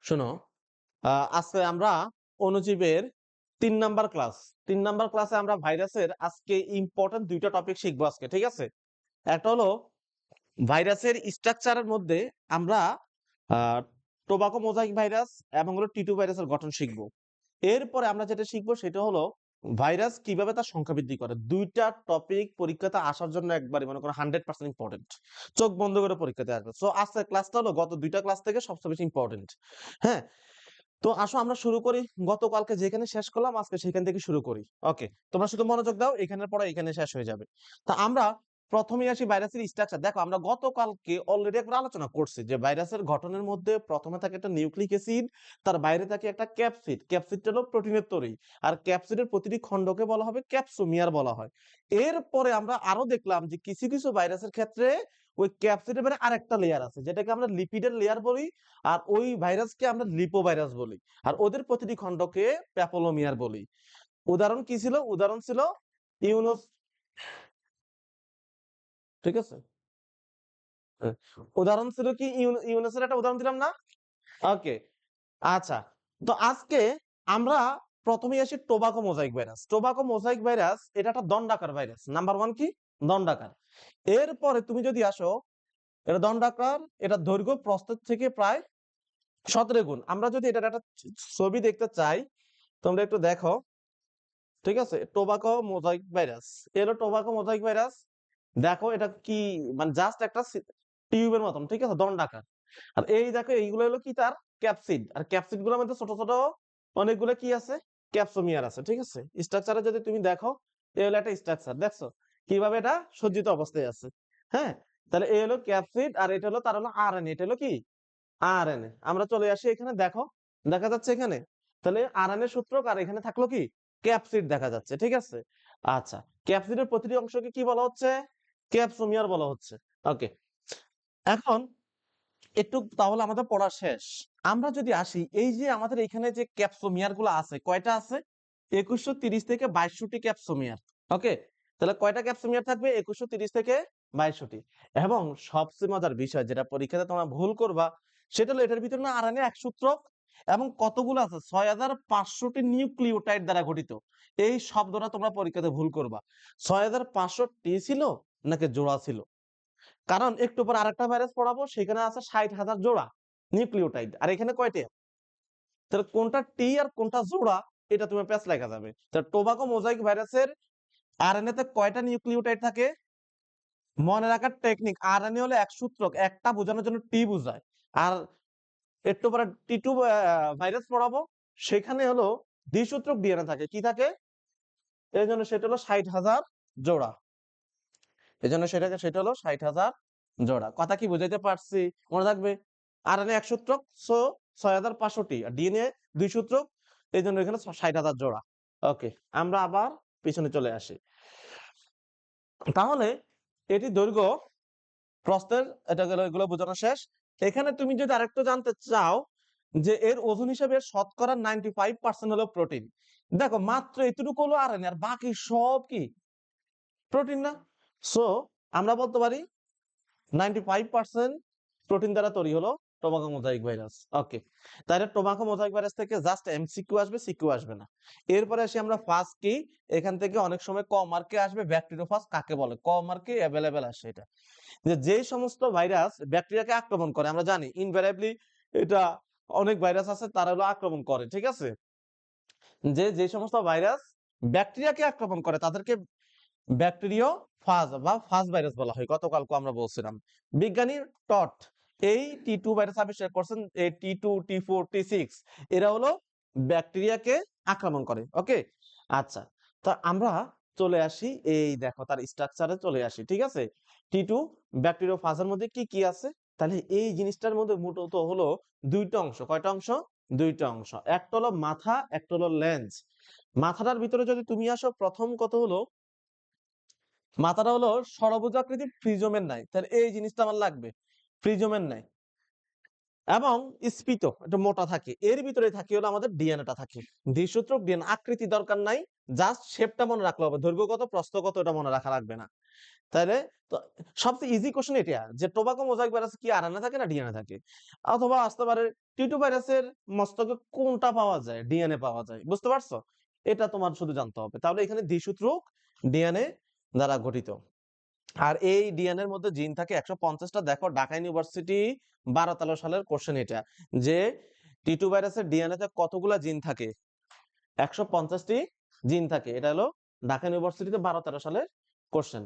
শোনো, আজকে আমরা অণুজীবের ৩ নাম্বার ক্লাস। ৩ নাম্বার ক্লাসে আমরা ভাইরাসের আজকে ইম্পর্টেন্ট ২টা টপিক শিখবো আজকে, ঠিক আছে? একটা হলো ভাইরাসের স্ট্রাকচারের মধ্যে আমরা আহ টোবাকো মোজাইক ভাইরাস এবং হলো টি2 ভাইরাসের গঠন শিখবো। এরপরে আমরা যেটা শিখবো সেটা হলো ভাইরাস কিভাবে তার সংখ্যা বৃদ্ধি করে। ২টা টপিক পরীক্ষাতে আসার জন্য একবারই মনে করো 100% ইম্পর্টেন্ট। চোখ বন্ধ করে পরীক্ষাতে আসবে। সো আজকের ক্লাসটা হলো গত ২টা ক্লাস থেকে সবচেয়ে বেশি ইম্পর্টেন্ট। হ্যাঁ, তো আসো আমরা শুরু করি। গতকালকে যেখানে শেষ করলাম আজকে সেখান থেকে শুরু করি। ওকে, তোমরা শুধু মনোযোগ দাও, এখানের পরে এখানে শেষ হয়ে যাবে। তা আমরা প্রথমেই আসি ভাইরাসের স্ট্রাকচার। দেখো, আমরা গতকালকে অলরেডি একবার আলোচনা করছি যে ভাইরাসের গঠনের মধ্যে প্রথমে থাকে একটা নিউক্লিক অ্যাসিড, তার বাইরে থাকে একটা ক্যাপসিড। ক্যাপসিডটা হলো প্রোটিনের তৈরি, আর ক্যাপসিডের প্রতিটি খণ্ডকে বলা হবে ক্যাপসোমিয়ার বলা হয়। এরপরে আমরা আরো দেখলাম যে কিছু কিছু ভাইরাসের ক্ষেত্রে ওই ক্যাপসিডের বাইরে আরেকটা লেয়ার আছে যেটাকে আমরা লিপিডের লেয়ার বলি, আর ওই ভাইরাসকে আমরা লিপোভাইরাস বলি। আর ওদের প্রতিটি খণ্ডকে প্যাপোলোমিয়ার বলি। উদাহরণ কি ছিল? উদাহরণ ছিল ইউনুস, ঠিক আছে? হ্যাঁ। উদাহরণ ছিল কি ইউনুসের একটা উদাহরণ দিলাম না? ওকে, আচ্ছা। তো আজকে আমরা প্রথমেই আসি tobacco mosaic virus. Tobacco mosaic virus এটা একটা দণ্ডাকার ভাইরাস। নাম্বার 1 কি? দণ্ডাকার। এরপরে তুমি যদি আসো, এটা দণ্ডাকার, এটা দৈর্ঘ্য প্রস্থের থেকে প্রায় 17 গুণ। আমরা যদি এটার একটা ছবি দেখতে চাই, তোমরা একটু দেখো, ঠিক আছে? টোবাকো মোজাইক ভাইরাস, এলো টোবাকো মোজাইক ভাইরাস। দেখো এটা কি, মানে জাস্ট একটা টিউবের মতন, ঠিক আছে, দণ্ডাকার। আর এই দেখো এইগুলো হলো কি, তার ক্যাপসিড। আর ক্যাপসিড গুলোর মধ্যে ছোট ছোট অনেকগুলো কি আছে, ক্যাপসোমিয়ার আছে, ঠিক আছে? স্ট্রাকচারে যদি তুমি দেখো, এই হলো একটা স্ট্রাকচার, দেখছো কিভাবে এটা সজ্জিত অবস্থায় আছে? হ্যাঁ, তাহলে এই হলো ক্যাপসিড, আর এটা হলো তার হলো আরএনএ। এটা হলো কি, আরএনএ। আমরা চলে আসি এখানে, দেখো দেখা যাচ্ছে এখানে, তাহলে আরএনএ সূত্রক, আর এখানে থাকলো কি, ক্যাপসিড দেখা যাচ্ছে, ঠিক আছে? আচ্ছা, ক্যাপসিডের প্রতিটি অংশকে কি বলা হচ্ছে? ক্যাপসোমিয়ার বলা হচ্ছে। ওকে, এখন একটু তাহলে আমাদের পড়া শেষ। আমরা যদি আসি, এই যে আমাদের এখানে যে ক্যাপসোমিয়ার গুলো আছে, কয়টা আছে? 2130 থেকে 2200টি ক্যাপসোমিয়ার। ওকে, তাহলে কয়টা ক্যাপসোমিয়ার থাকবে? 2130 থেকে 2200টি। এবং সবচেয়ে মজার বিষয় যেটা পরীক্ষাতে তোমরা ভুল করবা, সেটা হলো এটার ভিতরে না আরএনএ এক সূত্রক এবং কতগুলো আছে, 6500টি নিউক্লিওটাইড দ্বারা গঠিত। এই শব্দটা তোমরা পরীক্ষাতে ভুল করবা। 6500টি ছিল নাকি জোড়া ছিল? কারণ একটু পর আরেকটা ভাইরাস পড়াবো, সেখানে আছে 60,000 জোড়া নিউক্লিওটাইড, আর এখানে কয়টা? তাহলে কোনটা টি আর কোনটা জোড়া, এটা তুমি প্যাচ লেখা যাবে। তাহলে টোবাকো মোজাইক ভাইরাসের আরএনএ তে কয়টা নিউক্লিওটাইড থাকে? মনে রাখার টেকনিক, আরএনএ হলো এক সূত্রক, একটা বোঝানোর জন্য টি বোঝায়। আর একটু পরে টি2 ভাইরাস পড়াবো, সেখানে হলো দ্বিসূত্রক ডিএনএ থাকে। কি থাকে? এই জন্য সেটা হলো 60,000 জোড়া। এই জন্য সেটা হলো 60,000 জোড়া। কথা কি বুঝাইতে পারছি? মনে থাকবে, আরএনএ এক সূত্রক, সো 6500টি, আর ডিএনএ 2 সূত্রক, এই জন্য এখানে 60,000 জোড়া। ওকে, আমরা আবার পিছনে চলে আসি। তাহলে এটি দৈর্ঘ্য, প্রস্থের, এটা গেল, এগুলো বোঝানো শেষ। এখানে তুমি যদি আরেকটু জানতে চাও যে এর ওজন হিসেবে শতকরা 95% হলো প্রোটিন। দেখো মাত্র এতটুকু হলো আরএনএ, আর বাকি সব কি, প্রোটিন না? সো আমরা বলতে পারি 95% প্রোটিন দ্বারা তৈরি হলো টোবাকো মোজাইক ভাইরাস। ওকে, তাহলে টোবাকো মোজাইক ভাইরাস থেকে জাস্ট এমসিকিউ আসবে, সিকিউ আসবে না। এরপরে আসি আমরা ফার্স্ট কি, এখান থেকে অনেক সময় ক মার্কে আসবে ব্যাকটেরিওফাজ কাকে বলে, ক মার্কে অ্যাভেলেবেল আসে এটা। যে সমস্ত ভাইরাস ব্যাকটেরিয়াকে আক্রমণ করে, আমরা জানি ইনভ্যারিয়েবলি এটা অনেক ভাইরাস আছে তারা হলো আক্রমণ করে, ঠিক আছে? যে সমস্ত ভাইরাস ব্যাকটেরিয়াকে আক্রমণ করে তাদেরকে ব্যাকটেরিয় ফাজ বা ফাজ ভাইরাস বলা হয়। গতকালকে আমরা বলছিলাম বিজ্ঞানী টট এই টি2 ভাইরাস আবিষ্কার করছেন। এই টি2, টি4, টি6 এরা হলো ব্যাকটেরিয়াকে আক্রমণ করে। ওকে, আচ্ছা, তা আমরা চলে আসি, এই দেখো তার স্ট্রাকচারে চলে আসি, ঠিক আছে? টি2 ব্যাকটেরিয় ফাজের মধ্যে কি কি আছে? তাহলে এই জিনিসটার মধ্যে মূলত হলো দুইটা অংশ। কয়টা অংশ? দুইটা অংশ। একটা হলো মাথা, একটা হলো লেন্স। মাথাটার ভিতরে যদি তুমি আসো, প্রথম কত হলো, মাথাটা হলো ষড়ভুজাকৃতি প্রিজমের ন্যায়। তাহলে এই জিনিসটা আমার লাগবে, প্রিজমের ন্যায়। এবং স্ফীত একটু মোটা থাকে, এর ভিতরে থাকে হলো আমাদের ডিএনএটা থাকে। দ্বিসূত্রক ডিএনএ, আকৃতি দরকার নাই, জাস্ট শেপটা মনে রাখলে হবে, দৈর্ঘ্য কত প্রস্থ কত এটা মনে রাখা লাগবে না। তাইলে তো সবচেয়ে ইজি কোশ্চেন এটা যে টোবাকো মোজাইক ভাইরাস কি আরএনএ থাকে না ডিএনএ থাকে, অথবা আসতে পারে টিটু ভাইরাসের মস্তকে কোনটা পাওয়া যায়, ডিএনএ পাওয়া যায়, বুঝতে পারছো? এটা তোমার শুধু জানতে হবে। তাহলে এখানে দ্বিসূত্রক ডিএনএ দ্বারা গঠিত। আর এই ডিএনএ এর মধ্যে জিন থাকে 150টা। দেখো ঢাকা ইউনিভার্সিটি 12-13 সালের কোশ্চেন এটা, যে টিটু ভাইরাসের ডিএনএ তে কতগুলা জিন থাকে, 150টি জিন থাকে। এটা হলো ঢাকা ইউনিভার্সিটিতে 12-13 সালের কোশ্চেন।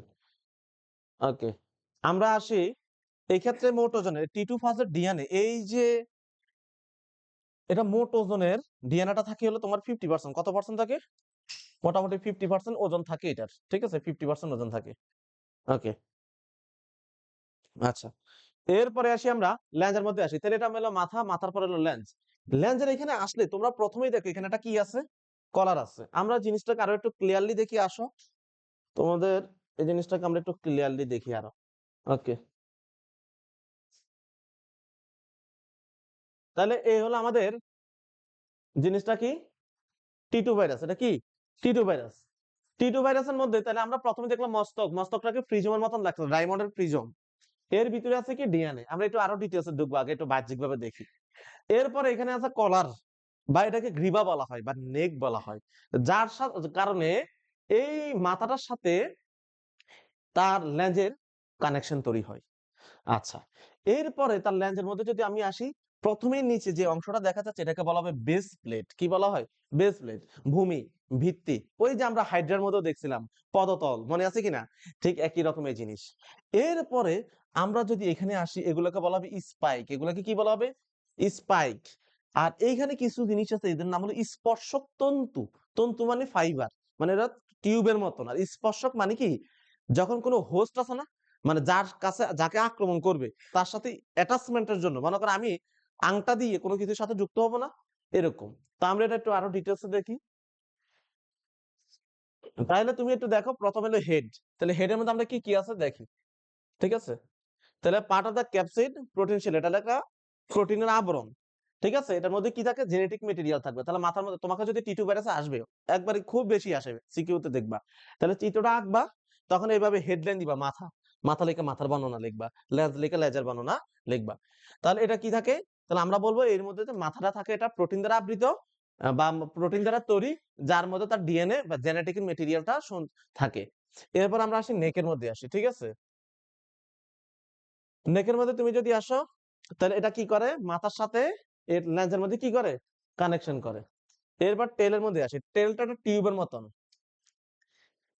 ওকে, আমরা আসি এই ক্ষেত্রে মোট ওজনের টি2 ফাজের ডিএনএ, এই যে এটা মোট ওজনের ডিএনএটা থাকে হলো তোমার 50%। কত পার্সেন্ট থাকে? মোটামুটি 50% ওজন থাকে এটার, ঠিক আছে, 50% ওজন থাকে। ওকে, আচ্ছা, এরপরে আসি আমরা ল্যাঞ্জের মধ্যে আসি। তাহলে এটা হলো মাথা, মাথার পরে হলো ল্যাঞ্জ। ল্যাঞ্জের এখানে আসলে তোমরা প্রথমেই দেখো এখানে একটা কি আছে, কলার আছে। আমরা জিনিসটাকে আরো একটু ক্লিয়ারলি দেখি, আসো তোমাদের এই জিনিসটাকে আমরা একটু ক্লিয়ারলি দেখি আরো। ওকে, তাহলে এই হলো আমাদের জিনিসটা কি, টিটু ভাইরাস। এটা কি টিটু ভাইরাস। টিটু ভাইরাসের মধ্যে তাহলে আমরা প্রথমে দেখলাম মস্তক, মস্তকটাকে প্রিজমের মতন লাগছে, ডায়মন্ডের প্রিজম। এর ভিতরে আছে কি ডিএনএ। আমরা একটু আরো ডিটেইলসে ঢুকবো, আগে একটু বাহ্যিক ভাবে দেখি। এরপরে এখানে আছে কলার, বা এটাকে গ্রীবা বলা হয় বা নেক বলা হয়, যার সাথে কারণে এই মাথাটার সাথে তার লেন্সের কানেকশন তৈরি হয়। আচ্ছা, এরপরে তার লেন্সের মধ্যে যদি আমি আসি, প্রথমে নিচে যে অংশটা দেখা যাচ্ছে এটাকে বলা হবে বেস প্লেট। কি বলা হয়? বেস প্লেট, ভূমি, ভিত্তি। ওই যে আমরা হাইড্রার মধ্যেও দেখছিলাম পদতল, মনে আছে কিনা? ঠিক একই রকমের জিনিস। এরপরে আমরা যদি এখানে আসি, এগুলোকে বলা হবে স্পাইক। এগুলোকে কি বলা হবে? স্পাইক। আর এইখানে কিছু জিনিস আছে, এদের নাম হলো স্পর্শক তন্তু। তন্তু মানে ফাইবার, মানে এরা টিউবের মতন। আর স্পর্শক মানে কি, যখন কোনো হোস্ট আছে না, মানে যার কাছে যাকে আক্রমণ করবে তার সাথে অ্যাটাচমেন্টের জন্য, মনে করো আমি আংটা দিয়ে কোনো কিছুর সাথে যুক্ত হবো না, এরকম। তা আমরা এটা একটু আরো ডিটেলসে দেখি। তাহলে তুমি একটু দেখো, প্রথম হলো হেড। তাহলে হেডের মধ্যে আমরা কি কি আছে দেখি, ঠিক আছে। তাহলে part of the capsid protein শিল, এটা লেখা প্রোটিনের আবরণ, ঠিক আছে। এটার মধ্যে কি থাকে? জেনেটিক মেটেরিয়াল থাকবে। তাহলে মাথার মধ্যে তোমাকে যদি টিটু ভাইরাস আসবে, একবারে খুব বেশি আসে সিকিউতে দেখবা, তাহলে চিত্রটা আঁকবা, তখন এইভাবে হেডলাইন দিবা, মাথা, মাথা লিখে মাথার বর্ণনা লিখবা, লেজ লিখে লেজের বর্ণনা লিখবা। তাহলে এটা কি থাকে? তাহলে আমরা বলবো এর মধ্যে যে মাথাটা থাকে এটা প্রোটিন দ্বারা আবৃত, বা প্রোটিন দ্বারা তৈরি, যার মধ্যে তার ডিএনএ বা জেনেটিক মেটেরিয়ালটা থাকে। এরপর আমরা আসি নেকের মধ্যে আসি, ঠিক আছে। নেকের মধ্যে তুমি যদি আসো, তাহলে এটা কি করে? মাথার সাথে এর লেন্সের মধ্যে কি করে? কানেকশন করে। এরপর টেলের মধ্যে আসি। টেলটা একটা টিউবের মতন,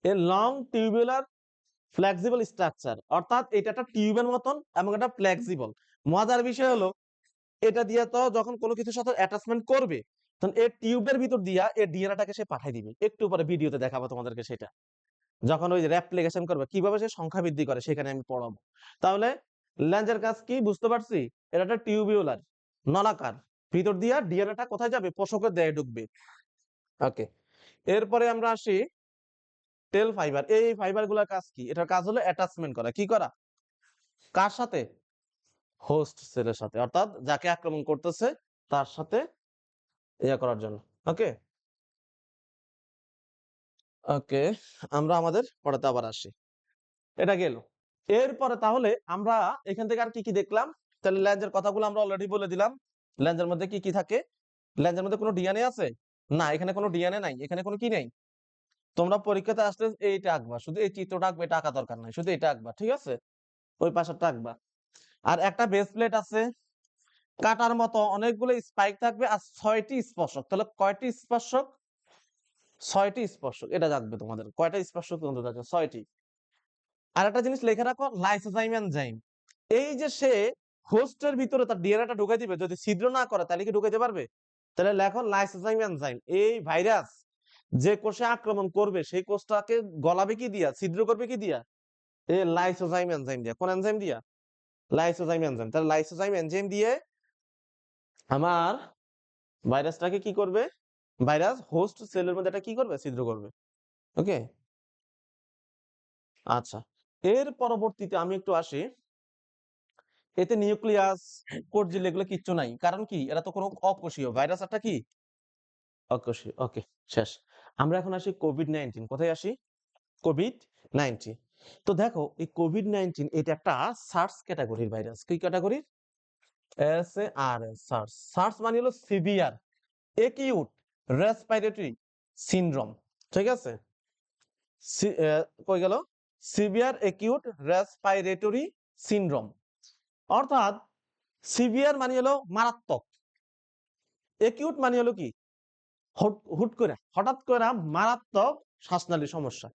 এর লং টিউবুলার ফ্লেক্সিবল স্ট্রাকচার, অর্থাৎ এটা একটা টিউবের মতন এবং এটা ফ্লেক্সিবল। মজার বিষয় হলো, এটা দিয়ে তো যখন কোনো কিছুর সাথে অ্যাটাচমেন্ট করবে, তখন এই টিউবের ভিতর দিয়া এই ডিএনএটাকে সে পাঠিয়ে দিবে। একটু পরে ভিডিওতে দেখাবো তোমাদেরকে সেটা, যখন ওই রেপ্লিকেশন করবে কিভাবে সে সংখ্যা বৃদ্ধি করে সেখানে আমি পড়াবো। তাহলে ল্যাঞ্জের কাজ কি বুঝতে পারছি? এটা একটা টিউবিউলার, নলাকার, ভিতর দিয়া ডিএনএটা কোথায় যাবে? পোষকের দেহে ঢুকবে। ওকে, এরপরে আমরা আসি টেল ফাইবার। এই ফাইবার গুলার কাজ কি? এটার কাজ হলো অ্যাটাচমেন্ট করা। কি করা? কার সাথে? হোস্ট সেলের সাথে, অর্থাৎ যাকে আক্রমণ করতেছে তার সাথে ইয়া করার জন্য। ওকে, ওকে, আমরা আমাদের পড়াতে আবার আসি। এটা গেল। এরপরে তাহলে আমরা এখান থেকে আর কি কি দেখলাম? তাহলে ল্যাঞ্জের কথাগুলো আমরা অলরেডি বলে দিলাম। ল্যাঞ্জের মধ্যে কি কি থাকে? ল্যাঞ্জের মধ্যে কোনো ডিএনএ আছে? না, এখানে কোনো ডিএনএ নাই, এখানে কোনো কি নেই। তোমরা পরীক্ষাতে আসলে এইটা আঁকবা, শুধু এই চিত্রটা আঁকবে, এটা আঁকা দরকার নাই, শুধু এটা আঁকবা, ঠিক আছে। ওই পাশেরটা আঁকবা। আর একটা বেস প্লেট আছে, কাটার মতো অনেকগুলো স্পাইক থাকবে, আর 6টি স্পর্শক। তাহলে কয়টি স্পর্শক? 6টি স্পর্শক। এটা জানবে তোমাদের, কয়টা স্পর্শক তন্তু থাকে? 6টি। আর একটা জিনিস লিখে রাখো, লাইসোজাইম এনজাইম। এই যে সে হোস্টের ভিতরে তার ডিএনএটা ঢুকাই দিবে, যদি ছিদ্র না করে তাহলে কি ঢুকাইতে পারবে? তাহলে লেখো লাইসোজাইম এনজাইম। এই ভাইরাস যে কোষে আক্রমণ করবে সেই কোষটাকে গলাবে কি দিয়া, ছিদ্র করবে কি দিয়া? এই লাইসোজাইম এনজাইম দিয়া। কোন এনজাইম দিয়া? Lysozyme enzyme. তাহলে লাইসোজাইম এনজাইম দিয়ে আমার ভাইরাসটাকে কি করবে? ভাইরাস হোস্ট সেলের মধ্যে এটা কি করবে? ছিদ্র করবে। ওকে, আচ্ছা। এর পরবর্তীতে আমি একটু আসি, এতে নিউক্লিয়াস কোডজিল এগুলো কিচ্ছু নাই, কারণ কি এরা তো কোনো অকোষীয় ভাইরাস, একটা কি অকোষীয়। ওকে, শেষ। আমরা এখন আসি কোভিড-19। কোথায় আসি? কোভিড-19। তো দেখো এই কোভিড-19 এটা একটা সার্স ক্যাটাগরির ভাইরাস। কি ক্যাটাগরি? SARS, SARS. সার্স মানে হলো সিভিয়ার একিউট রেসপিরেটরি সিনড্রোম। ঠিক আছে? কই গেল? Severe acute respiratory syndrome. অর্থাৎ সিভিয়ার মানে হলো মারাত্মক, একিউট মানে হলো কি হুট করে হঠাৎ করে মারাত্মক শ্বাসনালী সমস্যা।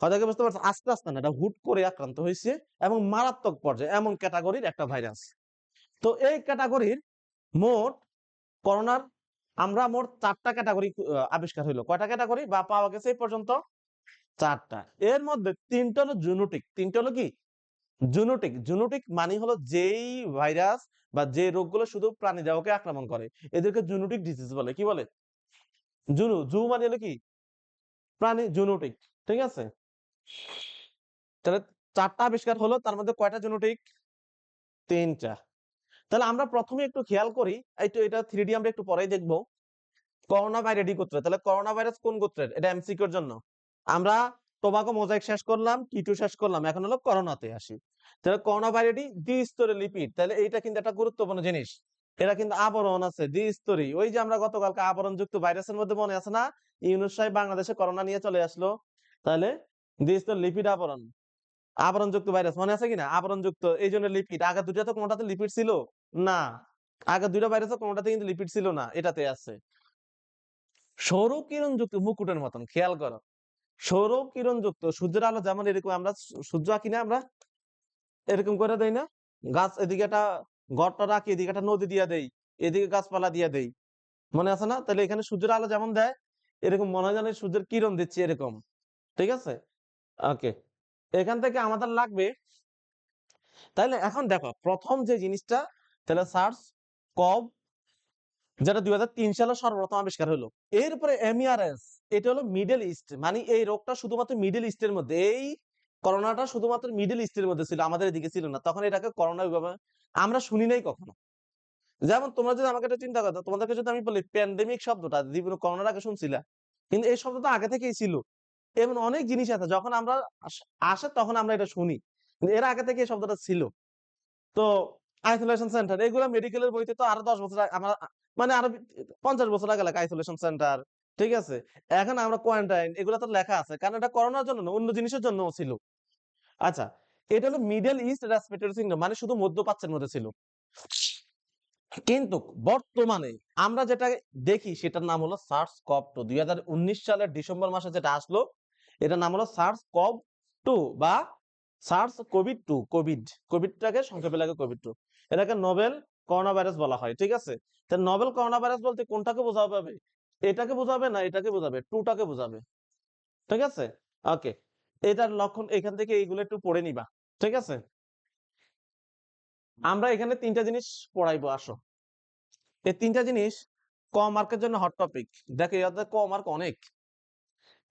কথা কি বুঝতে পারছো? আস্তে আস্তে না, এটা হুট করে আক্রান্ত হয়েছে এবং মারাত্মক পর্যায়ে এমন ক্যাটাগরির একটা ভাইরাস। তো এই ক্যাটাগরির মোট করোনার আমরা মোট 4টা ক্যাটাগরি আবিষ্কার হইলো। কয়টা ক্যাটাগরি বা পাওয়া গেছে এই পর্যন্ত? 4টা। এর মধ্যে 3টা হলো জুনোটিক। 3টা হলো কি জুনোটিক। জুনোটিক মানে হলো যেই ভাইরাস বা যে রোগগুলো শুধু প্রাণী দেহকে আক্রমণ করে এদেরকে জুনোটিক ডিজিজ বলে। কি বলে? জু মানে হলো কি প্রাণী, জুনোটিক। ঠিক আছে? তাহলে 4টা আবিষ্কার হলো, তার মধ্যে কয়টা জুনোটিক? 3টা। তাহলে আমরা প্রথমে একটু খেয়াল করি, এটা 3D আমরা একটু পরেই দেখবো। করোনা ভাইরাসই গোত্রের। তাহলে করোনা ভাইরাস কোন গোত্রের? এটা এমসিকিউর জন্য। আমরা টোবাকো মোজাইক শেষ করলাম, টিটু শেষ করলাম, এখন হলো করোনাতে আসি। তাহলে করোনা ভাইরাসই দ্বিস্তরী লিপিড। তাহলে এইটা কিন্তু একটা গুরুত্বপূর্ণ জিনিস। এরা কিন্তু আবরণ আছে দ্বিস্তরী। ওই যে আমরা গতকালকে আবরণযুক্ত ভাইরাসের মধ্যে মনে আছে না, ইউনূস সাহেব বাংলাদেশে করোনা নিয়ে চলে আসলো। তাহলে দ্বিস্তর লিপিড আবরণ, আবরণযুক্ত ভাইরাস মনে আছে কিনা? আবরণযুক্ত, এই জন্য লিপিড। আগে দুইটা তো কোনটাতে লিপিড ছিল না, আগে দুইটা ভাইরাসে কোনটাতে কিন্তু লিপিড ছিল না, এটাতে আছে। সৌর কিরণযুক্ত মুকুটের মতন, খেয়াল করো, সৌর কিরণযুক্ত সূর্যের আলো যেমন এরকম আমরা সূর্য আঁকি না, আমরা এরকম করে দেই না, গাছ এদিকে একটা গর্ত রাখি, এদিকে একটা নদী দিয়ে দেই, এদিকে গাছপালা দিয়ে দেই, মনে আছে না? তাহলে এখানে সূর্যের আলো যেমন দেয় এরকম মনে হয় যেন সূর্যের কিরণ দিচ্ছে এরকম। ঠিক আছে? ওকে, এখান থেকে আমাদের লাগবে। তাইলে এখন দেখো প্রথম যে জিনিসটা, তাহলে সার্স কভ, যেটা 2003 সালে সর্বপ্রথম আবিষ্কার হলো। এরপরে এমইআরএস, এটা হলো মিডল ইস্ট, মানে এই রোগটা শুধুমাত্র মিডল ইস্টের মধ্যে, এই করোনাটা শুধুমাত্র মিডল ইস্টের মধ্যে ছিল, আমাদের এদিকে ছিল না। তখন এটাকে করোনা ভাবে আমরা শুনি নাই কখনো। যেমন তোমরা যদি আমাকে একটা চিন্তা করো, তোমাদেরকে যদি আমি বলি প্যান্ডেমিক শব্দটা জীবনে করোনার আগে শুনছিলা, কিন্তু এই শব্দটা আগে থেকেই ছিল। এমন অনেক জিনিস আছে যখন আমরা আসে তখন আমরা এটা শুনি, কিন্তু এর আগে থেকে এই শব্দটা ছিল। তো আইসোলেশন সেন্টার, এগুলো মেডিকেলের বইতে তো আরো 10 বছর আমরা মানে আরো 50 বছর আগে লেখা আইসোলেশন সেন্টার। ঠিক আছে? এখন আমরা কোয়ারেন্টাইন, এগুলো তো লেখা আছে, কারণ এটা করোনার জন্য না, অন্য জিনিসের জন্য ছিল। আচ্ছা, এটা হলো মিডল ইস্ট রেসপিরেটরি সিনড্রোম, মানে শুধু মধ্যপ্রাচ্যের মধ্যে ছিল। কিন্তু বর্তমানে আমরা যেটা দেখি সেটার নাম হলো সার্স কভ 2। 2019 সালের ডিসেম্বর মাসে যেটা আসলো, এটার নাম হলো সার্স কভ 2 বা সার্স কোভিড 2। কোভিডটাকে সংক্ষেপে লাগে কোভিড 2। এটাকে নোবেল করোনা ভাইরাস বলা হয়। ঠিক আছে? তো নোবেল করোনা ভাইরাস বলতে কোনটাকে বোঝাবে? এটাকে বোঝাবে না, এটাকে বোঝাবে, 2টাকে বোঝাবে। ঠিক আছে? ওকে, এটার লক্ষণ এখান থেকে এইগুলো একটু পড়ে নিবা। ঠিক আছে? আমরা এখানে 3টা জিনিস পড়াইবো, আসো। এই 3টা জিনিস ক মার্কের জন্য হট টপিক। দেখো ইয়াতে ক মার্ক অনেক।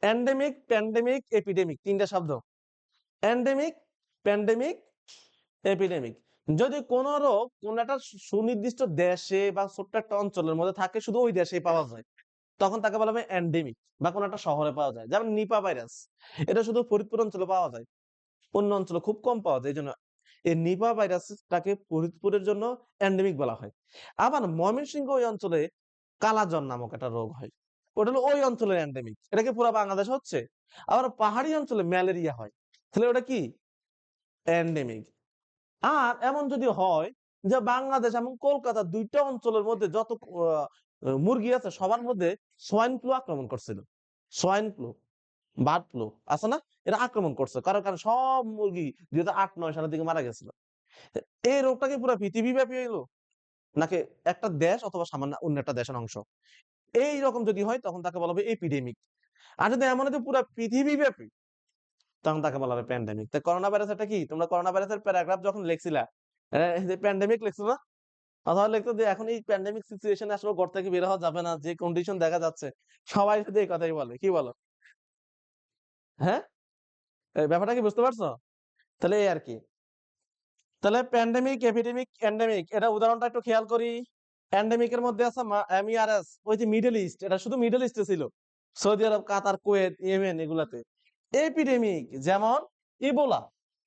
এন্ডেমিক, প্যান্ডেমিক, এপিডেমিক, 3টা শব্দ। Endemic, pandemic, epidemic. যদি কোন রোগ কোন একটা সুনির্দিষ্ট দেশে বা ছোট্ট একটা অঞ্চলের মধ্যে থাকে, শুধু ওই দেশেই পাওয়া যায়, তখন তাকে বলা হবে এন্ডেমিক। বা কোন একটা শহরে পাওয়া যায়, যেমন নিপা ভাইরাস, এটা শুধু ফরিদপুর অঞ্চলে পাওয়া যায়, অন্য অঞ্চলে খুব কম পাওয়া যায়। এই জন্য এই নিপা ভাইরাসটাকে ফরিদপুরের জন্য এন্ডেমিক বলা হয়। আবার ময়মনসিংহ ওই অঞ্চলে কালাজ্বর নামক একটা রোগ হয়, ওটা হলো ওই অঞ্চলের এন্ডেমিক। এটা কি পুরো বাংলাদেশ হচ্ছে? আবার পাহাড়ি অঞ্চলে ম্যালেরিয়া হয়, তাহলে ওটা কি এন্ডেমিক। আর এমন যদি হয় যে বাংলাদেশ এবং কলকাতা দুইটা অঞ্চলের মধ্যে যত মুরগি আছে সবার মধ্যে সোয়াইন ফ্লু আক্রমণ করছিল, সোয়াইন ফ্লু, বার্ড ফ্লু আছে না, এটা আক্রমণ করছে, কারণ কারণ সব মুরগি 2008-9 সালের দিকে মারা গেছিল। এই রোগটা কি পুরো পৃথিবী ব্যাপী হইলো, নাকি একটা দেশ অথবা সামান্য অন্য একটা দেশের অংশ? এই রকম যদি হয় তখন তাকে বলা হবে এপিডেমিক। আর যদি এমন হয় পুরো পৃথিবী ব্যাপী, তখন তাকে বলা হবে প্যান্ডেমিক। তো করোনা ভাইরাস এটা কি? তোমরা করোনা ভাইরাসের প্যারাগ্রাফ যখন লিখছিলা, যে প্যান্ডেমিক লিখছো না, অথবা লিখতো যে এখন এই প্যান্ডেমিক সিচুয়েশনে আসলে ঘর থেকে বের হওয়া যাবে না, যে কন্ডিশন দেখা যাচ্ছে, সবাই শুধু এই কথাই বলে। কি বলো? হ্যাঁ, এই ব্যাপারটা কি বুঝতে পারছো? তাহলে এই আর কি। তাহলে প্যান্ডেমিক, এপিডেমিক, এন্ডেমিক এটা উদাহরণটা একটু খেয়াল করি। প্যান্ডেমিকের মধ্যে আছে এমইআরএস, ওই যে মিডল ইস্ট, এটা শুধু মিডল ইস্টে ছিল, সৌদি আরব, কাতার, কুয়েত, ইয়েমেন এগুলাতে। এপিডেমিক যেমন ইবোলা,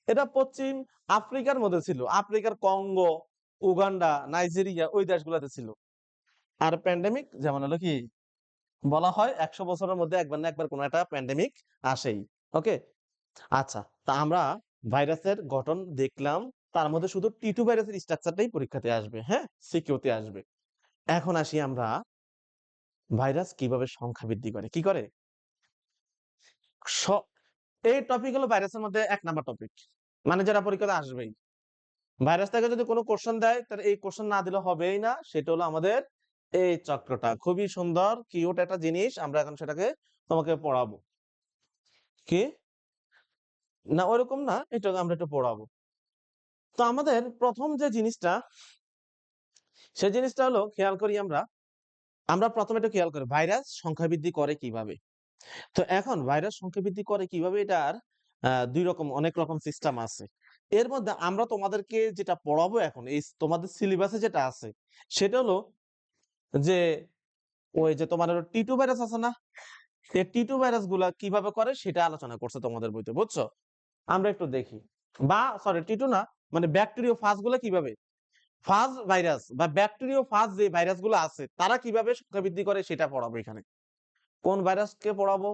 এটা পশ্চিম আফ্রিকার মধ্যে ছিল, আফ্রিকার কঙ্গো, উগান্ডা, নাইজেরিয়া ওই দেশগুলোতে ছিল। আর প্যান্ডেমিক যেমন হলো কি, বলা হয় 100 বছরের মধ্যে একবার না একবার কোনো একটা প্যান্ডেমিক আসেই। ওকে, আচ্ছা, তা আমরা ভাইরাসের গঠন দেখলাম, তার মধ্যে শুধু টি2 ভাইরাসের স্ট্রাকচারটাই পরীক্ষাতে আসবে, হ্যাঁ, সিকিউতে আসবে। এখন আসি আমরা ভাইরাস কিভাবে সংখ্যা বৃদ্ধি করে, কি করে। এই টপিক হলো ভাইরাসের মধ্যে 1 নাম্বার টপিক, মানে যেটা পরীক্ষাতে আসবেই। ভাইরাস থেকে যদি কোনো কোশ্চেন দেয় তাহলে এই কোশ্চেন না দিলে হবেই না, সেটা হলো আমাদের এই চক্রটা। খুবই সুন্দর কিউট একটা জিনিস, আমরা এখন সেটাকে তোমাকে পড়াবো। কি না, ওইরকম না, এটা আমরা একটু পড়াবো। তো আমাদের প্রথম যে জিনিসটা, সেই জিনিসটা হলো খেয়াল করি আমরা আমরা প্রথমে একটু খেয়াল করি ভাইরাস সংখ্যা বৃদ্ধি করে কিভাবে। তো এখন ভাইরাস সংখ্যা বৃদ্ধি করে কিভাবে, এটার দুই রকম, অনেক রকম সিস্টেম আছে। এর মধ্যে আমরা তোমাদেরকে যেটা পড়াবো এখন, এই তোমাদের সিলেবাসে যেটা আছে সেটা হলো যে ওই যে তোমার টি2 ভাইরাস আছে না, এই টি2 ভাইরাস গুলা কিভাবে করে সেটা আলোচনা করছে তোমাদের বইতে, বুঝছো। আমরা একটু দেখি, বা সরি টি2 না, মানে ব্যাকটেরিয়া ফাজ গুলা কিভাবে, ফাজ ভাইরাস বা ব্যাকটেরিয়া ফাজ যে ভাইরাস গুলো আছে তারা কিভাবে সংখ্যা বৃদ্ধি করে সেটা পড়াবো এখানে। কোন ভাইরাসকে পড়াবো,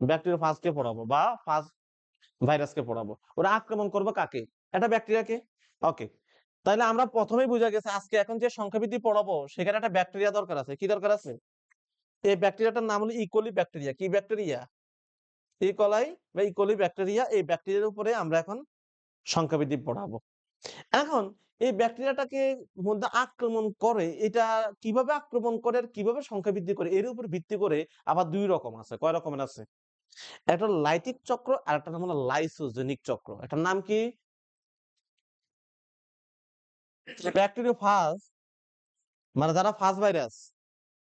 ব্যাকটেরিয়া ফাজকে পড়াবো বা ফাজ ভাইরাসকে পড়াবো। ওরা আক্রমণ করবো কাকে, একটা ব্যাকটেরিয়াকে। ওকে, তাহলে আমরা প্রথমেই বুঝা গেছে আজকে এখন যে সংখ্যা বৃদ্ধি পড়াবো সেখানে একটা ব্যাকটেরিয়া দরকার আছে। কি দরকার আছে, এই ব্যাকটেরিয়াটার নাম হলো ইকোলি ব্যাকটেরিয়া। কি ব্যাকটেরিয়া, ইকোলাই বা ইকোলি ব্যাকটেরিয়া। এই ব্যাকটেরিয়ার উপরে আমরা এখন সংখ্যা বৃদ্ধি পড়াবো। এখন এই ব্যাকটেরিয়াটাকে মধ্যে আক্রমণ করে, এটা কিভাবে আক্রমণ করে আর কিভাবে সংখ্যা বৃদ্ধি করে, এর উপর ভিত্তি করে আবার দুই রকম আছে। কয় রকমের আছে, একটা লাইটিক চক্র আর একটা নাম হলো লাইসোজেনিক চক্র। এটার নাম কি, ব্যাকটেরিয়া ফাজ, মানে যারা ফাজ ভাইরাস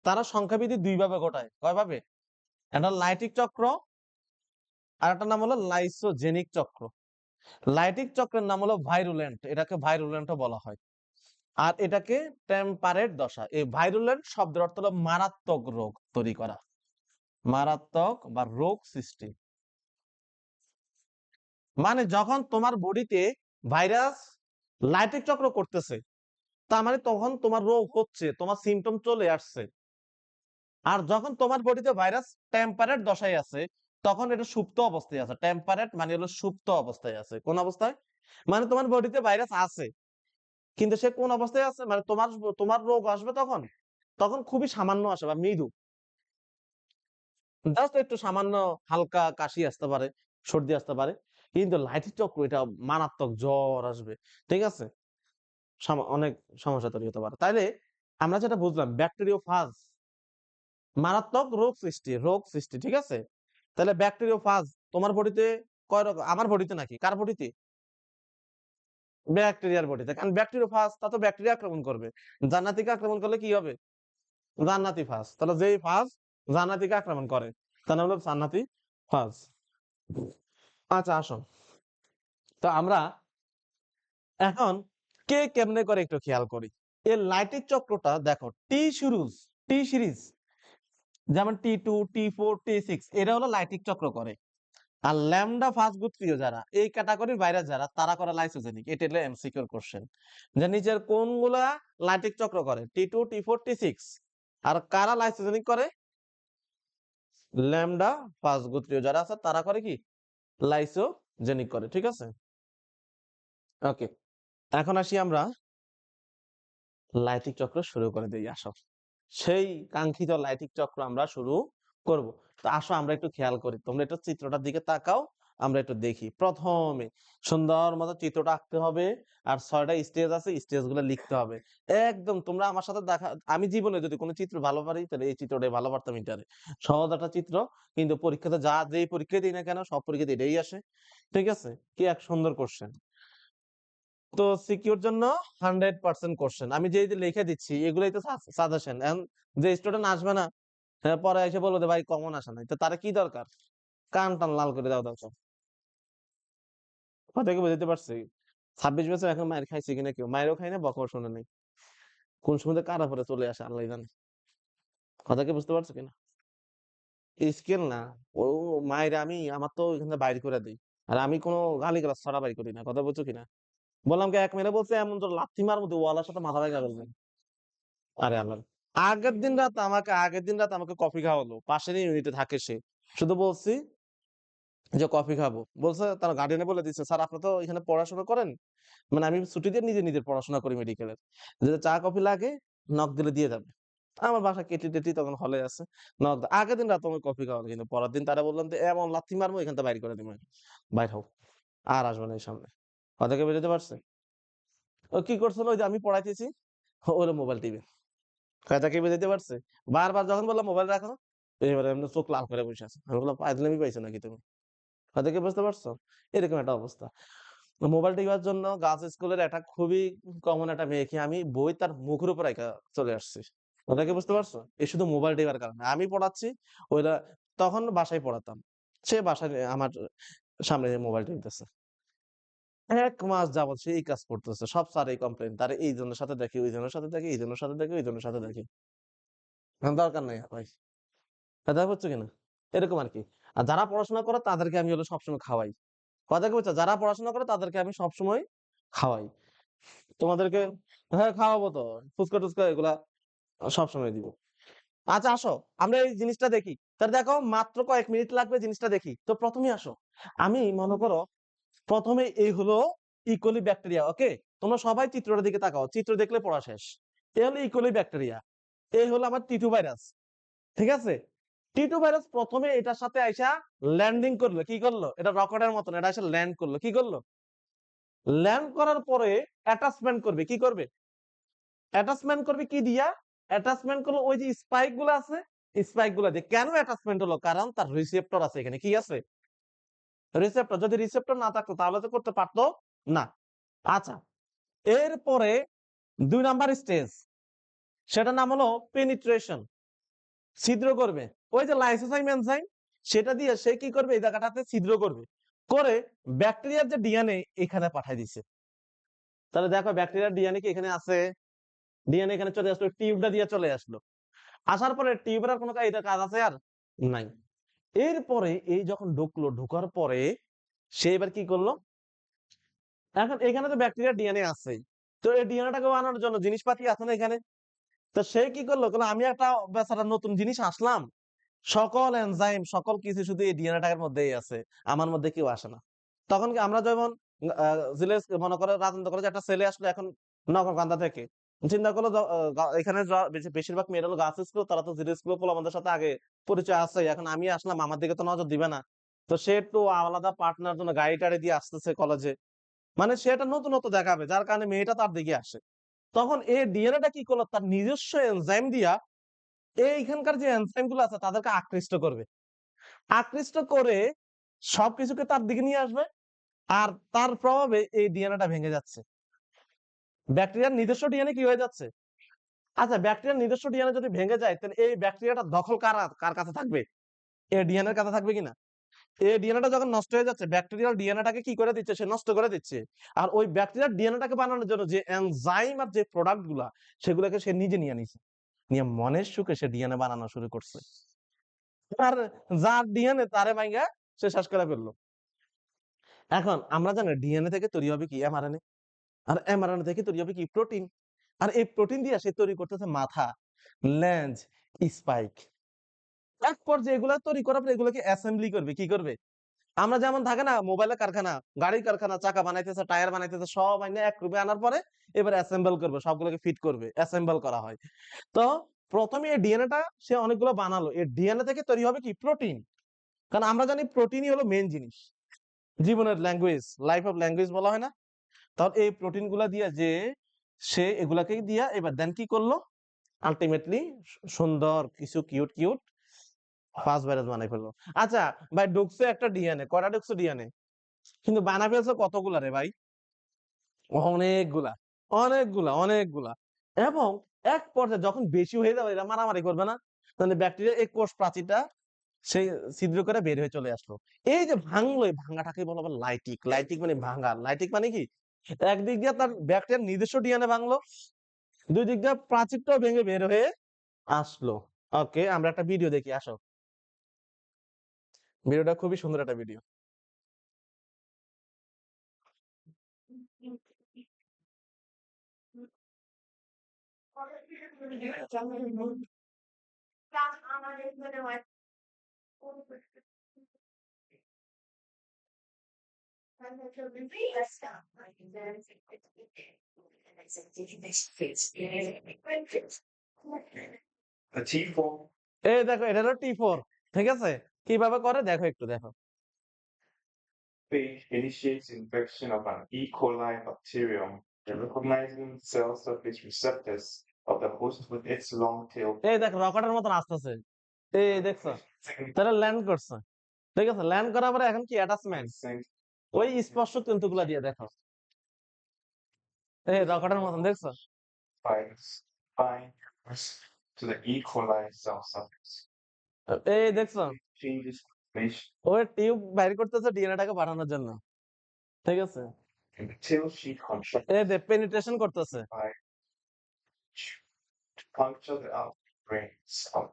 তারা সংখ্যা বৃদ্ধি দুই ভাবে ঘটায়। কয় ভাবে, একটা লাইটিক চক্র আর একটা নাম হলো লাইসোজেনিক চক্র। লাইটিক চক্রের নাম হলো ভাইরুলেন্ট, এটাকে ভাইরুলেন্টও বলা হয়। আর এটাকে টেম্পারেট দশা। এই ভাইরুলেন্ট শব্দের অর্থ হলো মারাত্মক রোগ তৈরি করা, মারাত্মক বা রোগ সৃষ্টি। মানে যখন তোমার বডিতে ভাইরাস লাইটিক চক্র করতেছে, তার মানে তখন তোমার রোগ হচ্ছে, তোমার সিমটম চলে আসছে। আর যখন তোমার বডিতে ভাইরাস টেম্পারেট দশায় আছে, তখন এটা সুপ্ত অবস্থায় আছে। টেম্পারেট মানে হলো সুপ্ত অবস্থায় আছে। কোন অবস্থায়, মানে তোমার বডিতে ভাইরাস আছে কিন্তু সে কোন অবস্থায় আছে, মানে তোমার তোমার রোগ আসবে তখন, তখন খুবই সামান্য আসে বা মৃদু, জাস্ট একটু সামান্য হালকা কাশি আসতে পারে, সর্দি আসতে পারে। কিন্তু লাইটিক চক্র এটা মারাত্মক জ্বর আসবে, ঠিক আছে, অনেক সমস্যা তৈরি হতে পারে। তাইলে আমরা যেটা বুঝলাম ব্যাকটেরিওফাজ মারাত্মক রোগ সৃষ্টি, ঠিক আছে। তাহলে ব্যাকটেরিওফাজ তোমার বডিতে কয় রকম, আমার বডিতে নাকি কার বডিতে, ব্যাকটেরিয়ার বডিতে। কারণ ব্যাকটেরিওফাজ তা তো ব্যাকটেরিয়া আক্রমণ করবে, জান্নাতিকে আক্রমণ করলে কি হবে, জান্নাতি ফাজ। তাহলে যেই ফাজ জান্নাতিকে আক্রমণ করে তার নাম হলো জান্নাতি ফাজ। আচ্ছা আসো, তো আমরা এখন কে কেমনে করে একটু খেয়াল করি। এই লাইটিক চক্রটা দেখো, টি সিরিজ যেমন টি2, টি4, টি6 এটা হলো লাইটিক চক্র করে। আর ল্যামডা ফাস্ট গোত্রীয় যারা, এই ক্যাটাগরির ভাইরাস যারা, তারা করে লাইসোজেনিক। এটা হলো এমসিকিউর কোশ্চেন, যে নিচের কোনগুলা লাইটিক চক্র করে, টি2, টি4, টি6, আর কারা লাইসোজেনিক করে, ল্যামডা ফাস্ট গোত্রীয় যারা আছে তারা করে কি, লাইসোজেনিক করে, ঠিক আছে। ওকে, এখন আসি আমরা লাইটিক চক্র শুরু করে দিই। আসো, সেই কাঙ্ক্ষিত লাইটিক চক্র আমরা শুরু করব। তো আসো আমরা একটু খেয়াল করি, তোমরা একটু চিত্রটার দিকে তাকাও, আমরা একটু দেখি। প্রথমে সুন্দর মতো চিত্রটা আঁকতে হবে, আর 6টা স্টেজ আছে, স্টেজ গুলো লিখতে হবে। একদম তোমরা আমার সাথে দেখা, আমি জীবনে যদি কোনো চিত্র ভালো পারি তাহলে এই চিত্রটাই ভালো পারতাম। ইন্টারে সহজ একটা চিত্র, কিন্তু পরীক্ষাতে যেই পরীক্ষা দিই না কেন সব পরীক্ষাতে এটাই আসে, ঠিক আছে। কি এক সুন্দর কোশ্চেন। তো সিকিউর জন্য 100% কোশ্চেন আমি যে লিখে দিচ্ছি এগুলোই তো সাজেশন। যে স্টুডেন্ট আসবে না, হ্যাঁ, পরে এসে বলবে ভাই কমন আসে নাই, তো তারা কি দরকার, কান টান লাল করে দাও দরকার। কথা কি বুঝতে পারছি? 26 বছর এখন মাইর খাইছে কিনা কেউ? মাইরও খায় না, বকাও শোনে নাই। কোন সময় যে কার উপরে চলে আসে আল্লাহই জানে। কথা কি বুঝতে পারছো কিনা? স্কেল না। ও মাইরে আমার তো ওইখান থেকে বাইর করে দেই। আর আমি কোন গালি-গালাজ ছাড়া বাইর করি না। কথা বুঝছো কিনা? বললাম কি, এক মেরে বলছে এমন জোর লাথি মারবো যে ওয়ালার সাথে মাথা ভেঙে ফেলবে। আরে আল্লাহ! আগের দিন রাত আমাকে কফি খাওয়ালো। পাশেরই ইউনিটে থাকে সে। শুধু বলছি যে কফি খাবো। বলছে তার গার্ডিয়ানে বলে দিচ্ছে, "স্যার আপনি তো এখানে পড়াশোনা করেন।" মানে আমি ছুটি দিয়ে নিজের পড়াশোনা করি মেডিকেলের। যদি চা কফি লাগে নক দিলে দিয়ে যাবে। আমার বাসায় কেটলি-টেটলি তখন হলে আছে। আগের দিন রাতে আমাকে কফি খাওয়ালো, কিন্তু পরের দিন তারে বললাম যে, "এমন লাথি মারবো এখান থেকে বাইর করে দিবো। বাইর হও। আর আসবে না এই সামনে।" কথা কি বুঝাতে পারছি? ও কি করছিল, ওই যে আমি পড়াইতেছি, ওরে মোবাইল টিপে। কথা কি বুঝাইতে পারছি? বারবার যখন বললাম মোবাইল রাখো, এবারে এমনি চোখ লাল করে বসে আছে। আমি বললাম, "ফাজলামি পাইছো নাকি তুমি?" কথা কি বুঝতে পারছো? এরকম একটা অবস্থা। মোবাইল টিপার জন্য গার্লস স্কুলের একটা খুবই কমন একটা মেয়েকে আমি বই তার মুখের উপর রাইখা চলে আসছি। কথা কি বুঝতে পারছো? এই শুধু মোবাইল টিপার কারণে। আমি পড়াচ্ছি, ওইরা তখন বাসায় পড়াতাম। সে বাসায় আমার সামনে মোবাইল টিপতেছে। ১ মাস যাবৎ সে এই কাজ করতেছে। সব স্যারেই কমপ্লেইন। তারে এইজনের সাথে দেখি, ওইজনের সাথে দেখি, এইজনের সাথে দেখি, ওইজনের সাথে দেখি। দরকার নাই ভাই। কথা বুঝছো কিনা? এরকম আরকি। আর যারা পড়াশোনা করে তাদেরকে আমি হলো সবসময় খাওয়াই। কথা কি বুঝছো? যারা পড়াশোনা করে তাদেরকে আমি সবসময় খাওয়াই। তোমাদেরকে হ্যাঁ, খাওয়াবো তো। ফুচকা-টুচকা এগুলা সবসময় দিব। আচ্ছা আসো, আমরা এই জিনিসটা দেখি। তাহলে দেখো মাত্র কয়েক মিনিট লাগবে জিনিসটা দেখি। তো ১ম এই আসো। আমি মনে করো ১ম এ এই হলো ইকোলি ব্যাকটেরিয়া, ওকে? তোমরা সবাই চিত্রটার দিকে তাকাও। চিত্র দেখলে পড়া শেষ। এ হলো ইকোলি ব্যাকটেরিয়া। এই হলো আমার টিটু ভাইরাস। ঠিক আছে? টিটু ভাইরাস ১ম এ এটার সাথে আইসা ল্যান্ডিং করলো। কি করলো? এটা রকেটের মতন এটা এসে ল্যান্ড করলো। কি করলো? ল্যান্ড করার পরে অ্যাটাচমেন্ট করবে। কি করবে? অ্যাটাচমেন্ট করবে কি দিয়া? অ্যাটাচমেন্ট করলো ওই যে স্পাইক গুলো আছে, স্পাইক গুলা দিয়ে। কেন অ্যাটাচমেন্ট হলো? কারণ তার রিসেপ্টর আছে এখানে। কি আছে? রিসেপ্টর। যদি রিসেপ্টর না থাকতো তাহলে তো করতে পারতো না। আচ্ছা, এরপরে ২ নাম্বার স্টেজ, সেটার নাম হলো পেনিট্রেশন। ছিদ্র করবে। ওই যে লাইসোজাইম এনজাইম, সেটা দিয়ে সে কি করবে? এই জায়গাটাতে ছিদ্র করবে। করে ব্যাকটেরিয়ার যে ডিএনএ এখানে পাঠায় দিছে। তাহলে দেখো ব্যাকটেরিয়ার ডিএনএ কি এখানে আছে? ডিএনএ এখানে চলে আসলো, টিউবটা দিয়ে চলে আসলো। আসার পরে টিউবের আর কোনো কাজ আছে আর? নাই। এরপরে এই যখন ঢুকলো, ঢোকার পরে সে এবার কি করলো? এখন এখানে তো ব্যাকটেরিয়ার ডিএনএ আছেই। তো এই ডিএনএটাকে বানানোর জন্য জিনিসপাতি আছে না এখানে? তো সে কি করলো? আমি একটা বেচারা নতুন জিনিস আসলাম। সকল এনজাইম সকল কিছু শুধু এই ডিএনএটার মধ্যেই আছে। আমার মধ্যে কেউ আসে না। তখন কি আমরা যেমন আ জিলেস মনে করো রাজেন্দ্র করে যে একটা ছেলে আসলো এখন নগরকান্দা থেকে। চিন্তা করলো এখানে বেশিরভাগ মেয়েরা হলো গার্লস স্কুল, তারা তো জিলেস স্কুল পোলাপানদের সাথে আগে পরিচয় আছেই। এখন আমি আসলাম, আমার দিকে তো নজর দিবে না। তো সে একটু আলাদা পার্টনার জন্য গাড়ি-টাড়ি দিয়ে আসতেছে কলেজে। মানে সে একটা নতুনত্ব দেখাবে যার কারণে মেয়েটা তার দিকে আসে। তখন এই ডিএনএ টা কি করলো? তার নিজস্ব এনজাইম দিয়া এইখানকার যে এনজাইম গুলো আছে তাদেরকে আকৃষ্ট করবে। আকৃষ্ট করে সবকিছুকে তার দিকে নিয়ে আসবে। আর তার প্রভাবে এই ডিএনএ টা ভেঙে যাচ্ছে। ব্যাকটেরিয়ার নিজস্ব ডিএনএ কি হয়ে যাচ্ছে? আচ্ছা, ব্যাকটেরিয়ার নিজস্ব ডিএনএ যদি ভেঙে যায় তাহলে এই ব্যাকটেরিয়াটার দখল কার কাছে থাকবে? এই ডিএনএ এর কাছে থাকবে কিনা? এই ডিএনএ টা যখন নষ্ট হয়ে যাচ্ছে, ব্যাকটেরিয়াল ডিএনএ টাকে কি করে দিচ্ছে? সে নষ্ট করে দিচ্ছে। আর ওই ব্যাকটেরিয়ার ডিএনএ টাকে বানানোর জন্য যে এনজাইম আর যে প্রোডাক্ট গুলা, সেগুলোকে সে নিজে নিয়ে নিছে। নিয়ে মনের সুখে সে ডিএনএ বানানো শুরু করছে। আর যার ডিএনএ তারে মাইঙ্গা সে শেষ করে ফেললো। এখন আমরা জানি ডিএনএ থেকে তৈরি হবে কি? এমআরএনএ। আর এমআরএনএ থেকে তৈরি হবে কি? প্রোটিন। আর এই প্রোটিন দিয়ে সে তৈরি করতেছে মাথা, লেন্স, স্পাইক। এক পর্যায়ে এগুলা তৈরি করার পর এগুলোকে অ্যাসেম্বলি করবে। কি করবে? আমরা যেমন থাকে না মোবাইলের কারখানা, গাড়ির কারখানা, চাকা বানাইতেছে, টায়ার বানাইতেছে, সব আইনা এক রূপে আনার পরে এবার অ্যাসেম্বল করবে। সবগুলোকে ফিট করবে। অ্যাসেম্বল করা হয়। তো ১ম এ এই ডিএনএ টা সে অনেকগুলো বানালো। এই ডিএনএ থেকে তৈরি হবে কি? প্রোটিন। কারণ আমরা জানি প্রোটিনই হলো মেইন জিনিস। জীবনের ল্যাঙ্গুয়েজ, লাইফ অফ ল্যাঙ্গুয়েজ বলা হয় না? তাহলে এই প্রোটিন গুলা দিয়া সে এগুলাকে দিয়া এবার দেন কি করলো? আল্টিমেটলি সুন্দর কিছু কিউট ফার্স্ট ভাইরাস বানাই ফেললো। আচ্ছা ভাই, ঢুকছে একটা ডিএনএ, কয়টা ঢুকছে ডিএনএ? কিন্তু বানাই ফেলছে কতগুলা রে ভাই? অনেকগুলা, অনেকগুলা। এবং এক পর্যায়ে যখন বেশি হয়ে যাবে এরা মারামারি করবে না? তাহলে ব্যাকটেরিয়া এই কোষ প্রাচীরটা সেই ছিদ্র করে বের হয়ে চলে আসলো। এই যে ভাঙলো, এই ভাঙাটাকে বলা হয় লাইটিক। লাইটিক মানে ভাঙা। লাইটিক মানে কি? একদিক দিয়ে তার ব্যাকটেরিয়ার নিজস্ব ডিএনএ ভাঙলো, দুই দিক দিয়ে প্রাচীরটাও ভেঙে বের হয়ে আসলো। ওকে, আমরা একটা ভিডিও দেখি, আসো। ভিডিওটা খুবই সুন্দর একটা ভিডিও। এই দেখো, এটা হলো T4, ঠিক আছে? কিভাবে করে দেখো, একটু দেখো। Phage initiates infection of an E. coli bacterium by recognizing cell surface receptors of the host with its long tail. এই দেখো, রকেটের মতন আসতেছে। এই দেখছো, তাহলে ল্যান্ড করছে, ঠিক আছে? ল্যান্ড করার পরে এখন কি অ্যাটাচমেন্ট, ওই স্পর্শক তন্তুগুলা দিয়ে দেখো, এই রকেটের মতন, দেখছো? Binds to the E. coli cell surface. এই দেখছো, Changes formation ওই টিউব বাইর করতেছে ডিএনএটাকে পাঠানোর জন্য, ঠিক আছে? in the tail sheet contracts এই যে পেনিট্রেশন করতেছে। to puncture the outer brain cell.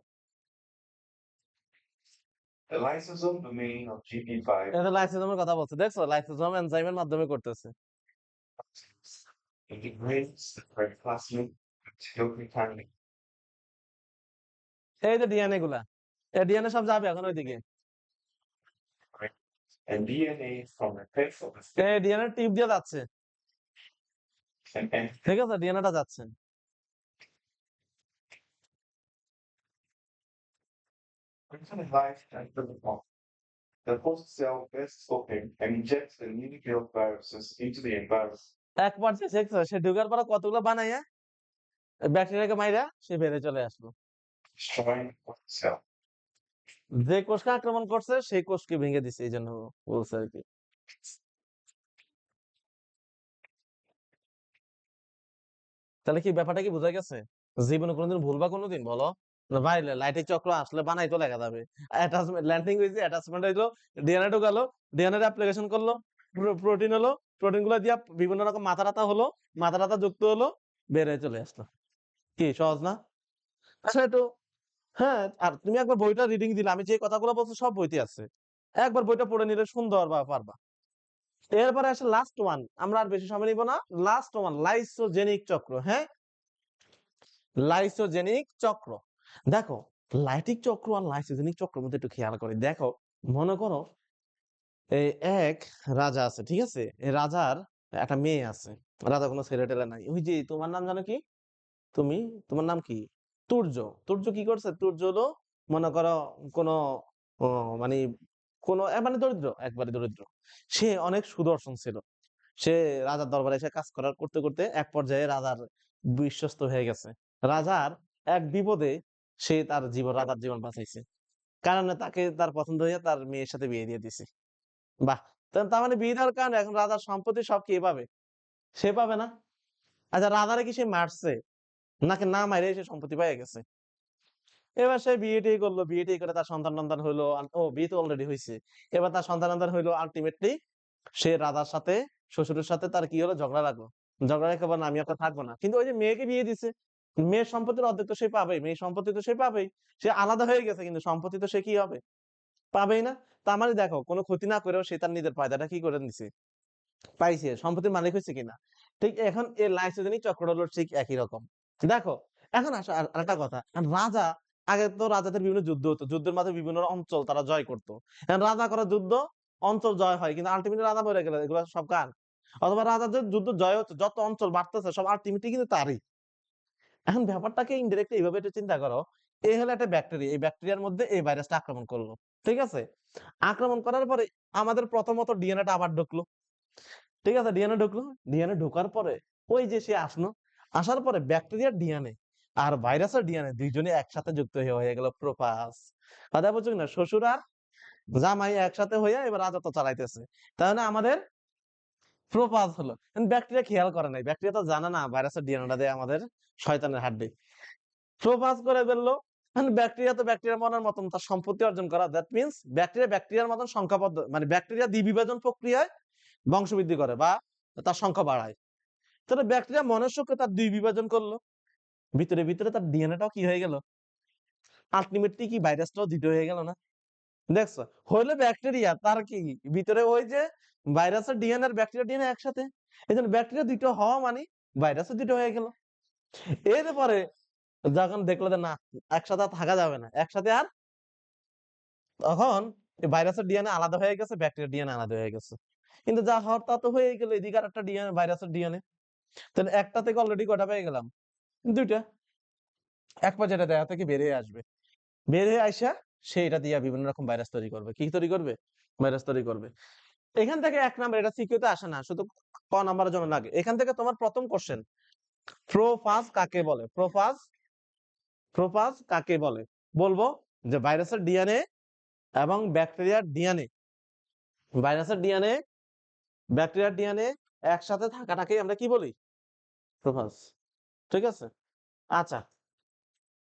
The lysosome domain of GP5 এটা লাইসোজোমের কথা বলছে, দেখছো? লাইসোজোম এনজাইমের মাধ্যমে করতেছে। integrates the periplasmic methylglutamic এই যে ডিএনএ গুলা, এই ডিএনএ সব যাবে এখন ওইদিকে। and DNA from the base of the এই ডিএনএ টিউব দিয়ে যাচ্ছে, and ঠিক আছে? ডিএনএটা যাচ্ছে। life and the The host cell bursts open and injects the newly built viruses into the environment, এক পর্যায়ে দেখছো, সে ঢুকার পর কতগুলো বানাইয়া ব্যাকটেরিয়াকে মাইরা সে বেড়ে চলে আসলো। destroying the cell. যে কোষকে আক্রমণ করছে সেই কোষকে ভেঙে দিছে, এই জন্য বলছে আর কি। তাহলে কি ব্যাপারটা কি বোঝা গেছে? জীবনে কোনোদিন ভুলবা কোনোদিন, বলো? ভাই লাইটের চক্র আসলে বানাই তো লেখা যাবে। অ্যাটাচমেন্ট ল্যান্ডিং হয়েছে, অ্যাটাচমেন্ট হইলো, ডিএনএ ঢুকালো, ডিএনএ অ্যাপ্লিকেশন করলো, প্রোটিন হলো, প্রোটিন গুলো দিয়া বিভিন্ন রকম মাথা টাথা হলো, মাথা টাথা যুক্ত হলো, বের হয়ে চলে আসলো। কি সহজ না? আচ্ছা, একটু, হ্যাঁ। আর তুমি একবার বইটা রিডিং দিলে, আমি যে কথাগুলো বলছি সব বইতে আছে, একবার বইটা পড়ে নিলে সুন্দর বা পারবা। এরপরে আসে লাস্ট ওয়ান, আমরা আর বেশি সময় নিব না। লাস্ট ওয়ান, লাইসোজেনিক চক্র। হ্যাঁ, লাইসোজেনিক চক্র। দেখো, লাইটিক চক্র আর লাইসোজেনিক চক্রের মধ্যে একটু খেয়াল করে দেখো। মনে করো এই এক রাজা আছে, ঠিক আছে? এই রাজার একটা মেয়ে আছে, রাজা কোনো ছেলে টেলে নাই। ওই যে তোমার নাম জানো কি? তুমি, তোমার নাম কি? তুর্য। তুর্য কি করছে? তুর্য হলো, মনে করো, কোনো মানে কোনো মানে দরিদ্র, একবারে দরিদ্র। সে অনেক সুদর্শন ছিল। সে রাজার দরবারে এসে কাজ করার করতে করতে এক পর্যায়ে রাজার বিশ্বস্ত হয়ে গেছে। রাজার এক বিপদে সে তার জীবন, রাজার জীবন বাঁচাইছে, কারণ তাকে তার পছন্দ হয়ে তার মেয়ের সাথে বিয়ে দিয়ে দিছে। বাহ! তার মানে বিয়ে দেওয়ার কারণে এখন রাজার সম্পত্তি সব কে পাবে? সে পাবে না? আচ্ছা, রাজারে কি সে মারছে, নাকি না মাইরে সে সম্পত্তি পেয়ে গেছে? এবার সে বিয়ে টিয়ে করলো, বিয়ে টিয়ে করে তার সন্তান টন্তান হইলো। ও, বিয়ে তো অলরেডি হয়েছে। এবার তার সন্তান টন্তান হইলো, আলটিমেটলি সে রাজার সাথে, শ্বশুরের সাথে তার কি হলো, ঝগড়া লাগলো। ঝগড়া রেখে বলে, আমি আপনার থাকবো না। কিন্তু ওই যে মেয়েকে বিয়ে দিছে, মেয়ের সম্পত্তির অর্ধেক তো সে পাবেই, মেয়ের সম্পত্তি তো সে পাবেই। সে আলাদা হয়ে গেছে, কিন্তু সম্পত্তি তো সে কি হবে? পাবেই না। তার মানে দেখো, কোনো ক্ষতি না করেও সে তার নিজের ফায়দাটা কি করে নিছে, পাইছে, সম্পত্তির মালিক হয়েছে কিনা। ঠিক এখন এই লাইসোজেনিক চক্রটা হলো ঠিক একই রকম। দেখো, এখন আসো আরেকটা কথা। রাজা, আগে তো রাজাদের বিভিন্ন যুদ্ধ হতো, যুদ্ধের মাধ্যমে বিভিন্ন অঞ্চল তারা জয় করতো। এখন রাজা করা যুদ্ধ, অঞ্চল জয় হয়, কিন্তু আলটিমেটলি রাজা মরে গেলে এগুলো সব কার? অথবা রাজাদের যুদ্ধ জয় হচ্ছে, যত অঞ্চল বাড়তেছে সব আলটিমেটলি কিন্তু তারই। এখন ব্যাপারটাকে ইনডিরেক্টলি এইভাবে একটু চিন্তা করো। এই হলো একটা ব্যাকটেরিয়া, এই ব্যাকটেরিয়ার মধ্যে এই ভাইরাসটা আক্রমণ করলো, ঠিক আছে? আক্রমণ করার পরে আমাদের প্রথমত ডিএনএটা আবার ঢুকলো, ঠিক আছে? ডিএনএ ঢুকলো, ডিএনএ ঢোকার পরে ওই যে সে আসলো, আসার পরে ব্যাকটেরিয়ার ডিএনএ আর ভাইরাসের ডিএনএ দুইজনে একসাথে যুক্ত হয়ে গেল প্রোপাস। কথা বলছো না? শ্বশুর আর জামাই একসাথে হয়ে এবার রাজত্ব চালাইতেছে। তাহলে আমাদের প্রোপাস হলো। ব্যাকটেরিয়া খেয়াল করে নাই, ব্যাকটেরিয়া তো জানে না ভাইরাসের ডিএনএটা দিয়ে আমাদের শয়তানের হাড্ডি। প্রোপাস করে ফেললো। মানে ব্যাকটেরিয়া তো ব্যাকটেরিয়া মনের মতন তার সম্পত্তি অর্জন করা, দ্যাট মিন্স ব্যাকটেরিয়ার মতন সংখ্যাবদ্ধ, মানে ব্যাকটেরিয়া দ্বিবিভাজন প্রক্রিয়ায় বংশবৃদ্ধি করে বা তার সংখ্যা বাড়ায়। তাহলে ব্যাকটেরিয়া মনের সুখে তার দুই বিভাজন করলো, ভিতরে ভিতরে তার ডিএনএটাও কি হয়ে গেল, আলটিমেটলি কি ভাইরাসটাও দুটো হয়ে গেল না? দেখছো, হইলে ব্যাকটেরিয়া তার কি ভিতরে ওই যে ভাইরাসের ডিএনএ আর ব্যাকটেরিয়া ডিএনএ একসাথে, এই জন্য ব্যাকটেরিয়া দুটো হওয়া মানে ভাইরাসও দুটো হয়ে গেল। এরপরে যখন দেখলো যে না, একসাথে আর থাকা যাবে না, একসাথে আর, তখন ভাইরাসের ডিএনএ আলাদা হয়ে গেছে, ব্যাকটেরিয়ার ডিএনএ আলাদা হয়ে গেছে। কিন্তু যা হওয়ার তা তো হয়ে গেল, এদিকে আর একটা ডিএনএ, ভাইরাসের ডিএনএ, তাহলে একটা থেকে অলরেডি কটা পেয়ে গেলাম, দুইটা। এক পর্যায়ে এটা দেহ থেকে বেরিয়ে আসবে, বেরিয়ে আইসা সে এটা দিয়ে বিভিন্ন রকম ভাইরাস তৈরি করবে। কি তৈরি করবে? ভাইরাস তৈরি করবে। এখান থেকে ১ নাম্বার, এটা সিকিউতে আসে না, শুধু ক নাম্বারের জন্য লাগে। এখান থেকে তোমার প্রথম কোশ্চেন, প্রোফাজ কাকে বলে? প্রোফাজ কাকে বলে? বলবো যে ভাইরাসের ডিএনএ এবং ব্যাকটেরিয়ার ডিএনএ, ভাইরাসের ডিএনএ ব্যাকটেরিয়ার ডিএনএ একসাথে থাকাটাকেই আমরা কি বলি? প্রোফাজ। ঠিক আছে? আচ্ছা,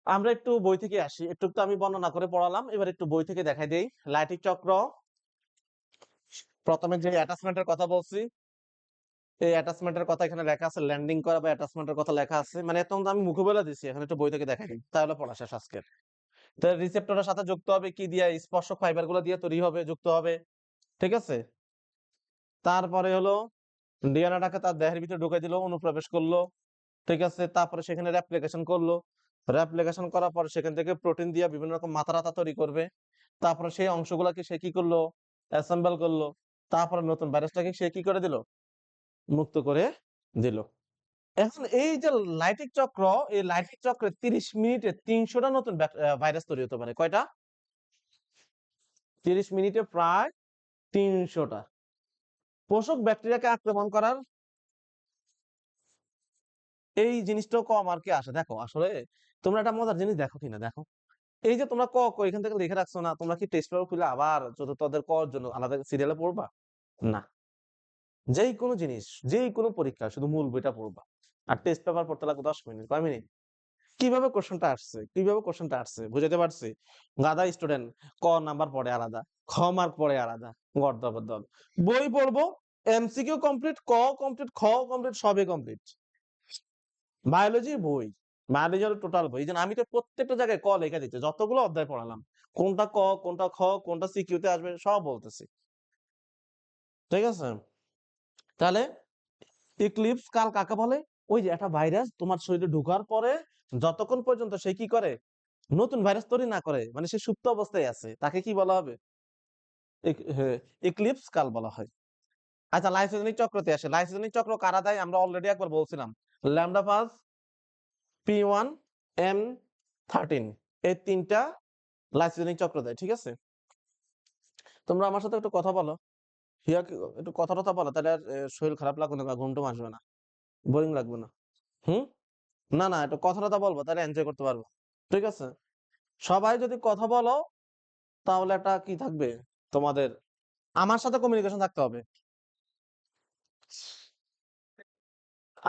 আমরা একটু বই থেকে আসি। একটু তো আমি বর্ণনা করে পড়ালাম, এবার একটু বই থেকে দেখাই দেই। লাইটিক চক্র, প্রথমে যে অ্যাটাচমেন্টের কথা বলছি, এই অ্যাটাচমেন্টের কথা এখানে লেখা আছে, ল্যান্ডিং করা বা অ্যাটাচমেন্টের কথা লেখা আছে। মানে এত আমি মুখে বলে দিছি, এখন একটু বই থেকে দেখাই দিই, তাহলে পড়া শেষ আজকের। তো রিসেপ্টরের সাথে যুক্ত হবে কি দিয়ে? স্পর্শক ফাইবার গুলো দিয়ে তৈরি হবে, যুক্ত হবে। ঠিক আছে? তারপরে হলো ডিএনএটাকে তার দেহের ভিতরে ঢুকে দিল, অনুপ্রবেশ করলো। ঠিক আছে? তারপরে সেখানে রেপ্লিকেশন করলো। রেপ্লিকেশন করার পর সেখান থেকে প্রোটিন দিয়ে বিভিন্ন রকম মাথা তৈরি করবে। তারপরে সেই অংশগুলাকে সে কি করলো? অ্যাসেম্বল করলো। তারপরে নতুন ভাইরাসটাকে সে কি করে দিল? মুক্ত করে দিল। এখন এই যে লাইটিক চক্র, এই লাইটিক চক্রে ৩০ মিনিটে ৩০০ টা নতুন ভাইরাস তৈরি হতে পারে। কয়টা? ৩০ মিনিটে প্রায় ৩০০ টা। পোষক ব্যাকটেরিয়াকে আক্রমণ করার এই জিনিসটাও কম আর কি আসে। দেখো আসলে তোমরা একটা মজার জিনিস দেখো কিনা, দেখো এই যে তোমরা ক এখান থেকে লিখে রাখছো না, তোমরা কি টেস্ট পেপার খুলে আবার চতুর্থদের ক এর জন্য আলাদা সিরিয়ালে পড়বা? না, যেই কোনো জিনিস, যেই কোনো পরীক্ষা শুধু মূল বইটা পড়বা, আর টেস্ট পেপার পড়তে লাগবে 10 মিনিট। কয় মিনিট? কিভাবে কোশ্চেনটা আসছে, কিভাবে কোশ্চেনটা আসছে বুঝাতে পারছি? গাদা স্টুডেন্ট ক নাম্বার পড়ে আলাদা, খ মার্ক পড়ে আলাদা, গড়দবদল। বই পড়বো, এমসিকিউ কমপ্লিট, ক কমপ্লিট, খ কমপ্লিট, সবই কমপ্লিট। বায়োলজি বই, বায়োলজি হলো টোটাল বই। এই জন্য আমি তো প্রত্যেকটা জায়গায় ক লেখা দিচ্ছি, যতগুলো অধ্যায় পড়ালাম, কোনটা ক, কোনটা খ, কোনটা সিকিউতে আসবে সব বলতেছি। ঠিক আছে? তাহলে ইক্লিপস কাল কাকে বলে? ওই যে একটা ভাইরাস তোমার শরীরে ঢোকার পরে যতক্ষণ পর্যন্ত সে কি করে? নতুন ভাইরাস তৈরি না করে, মানে সে সুপ্ত অবস্থায় আছে, তাকে কি বলা হবে? ইক্লিপস কাল বলা হয়। আচ্ছা, লাইসোজেনিক চক্রতে আসে। লাইসোজেনিক চক্র কারা দেয়? আমরা অলরেডি একবার বলছিলাম, ল্যামডা ফাজ, P1, M13, এই তিনটা লাইসোজেনিক চক্র দেয়। ঠিক আছে? তোমরা আমার সাথে একটু কথা বলো, একটু কথা টথা বলো, তাহলে আর শরীর খারাপ লাগবে না বা ঘুম টুম আসবে না, বোরিং লাগবে না। হুম? না না, একটু কথা টথা বলবো, তাহলে এনজয় করতে পারবো। ঠিক আছে? সবাই যদি কথা বলো, তাহলে একটা কি থাকবে তোমাদের, আমার সাথে কমিউনিকেশন থাকতে হবে।